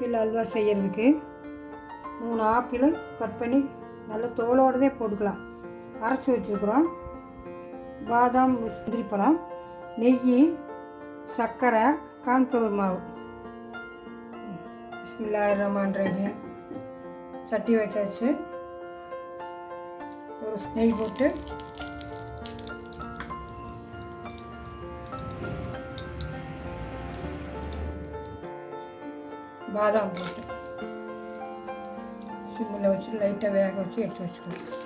Apple halwa செய்கிறதுக்கு 3 apple cut பண்ணி நல்லா தோலோடதே போட்டுக்கலாம். அரைச்சி வச்சுருக்குறோம். பாதாம், முந்திரி பழம், நெய், சர்க்கரை, கார்ன்ஃப்ளவர் மாவு. பிஸ்மில்லாஹிர்ரஹ்மானிர்ரஹீம். சட்டி வச்சாச்சு. ஒரு நெய் போட்டு பாதாம் போட்டு சிம்மில் வச்சு லைட்டாக வேக வச்சு எடுத்து வச்சுக்கலாம்.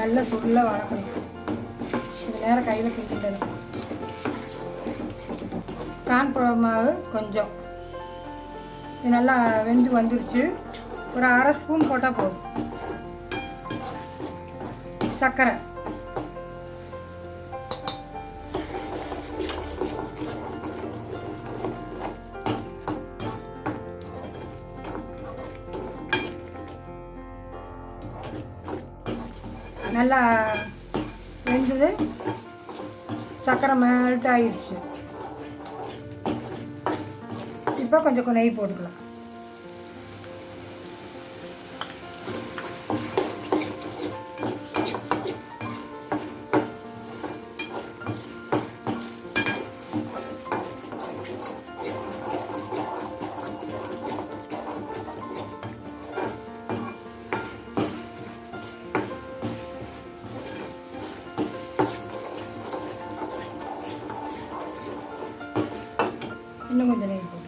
நல்ல சுருளாக வளர்க்கணும். இது நேரம் கையில் கிண்டிடணும். கார்ன்ஃப்ளவர் மாவு கொஞ்சம் இது நல்லா வெந்து வந்துருச்சு. ஒரு அரை ஸ்பூன் போட்டால் போதும். சர்க்கரை நல்லா வெந்தது. சர்க்கரை மெல்ட் ஆகிடுச்சு. இப்போ கொஞ்சம் நெய் போட்டுக்கலாம். இன்னும் கொஞ்சம் நெய் போட்டு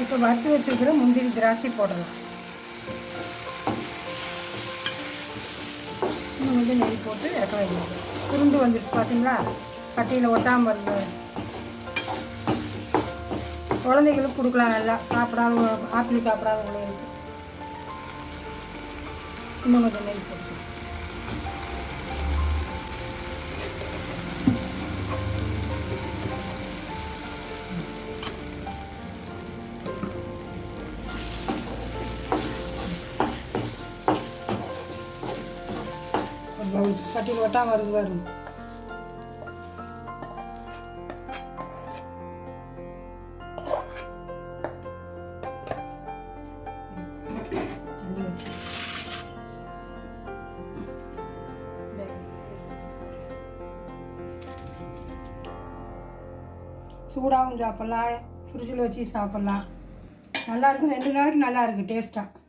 இப்போ வறுத்து வச்சுருக்கிற முந்திரி, திராட்சை போடலாம். இன்னும் கொஞ்சம் நெய் போட்டு இறக்க வைக்கணும். சுருண்டு வந்துடுச்சு பார்த்தீங்களா? கட்டியில் ஒட்டாமல் இருந்தது. குழந்தைகளுக்கு கொடுக்கலாம். நல்லா சாப்பிடாத ஆப்பிள் சாப்பிடாதவங்களுக்கு இன்னும் கொஞ்சம் நெய் போட்டு கட்டில் ஒட்டாமல் வருது வரும். சூடாகவும் சாப்பிட்லாம், ஃப்ரிட்ஜில் வச்சு சாப்பிட்லாம். நல்லாயிருக்கும். 2 நாளைக்கு நல்லாயிருக்கு டேஸ்ட்டாக.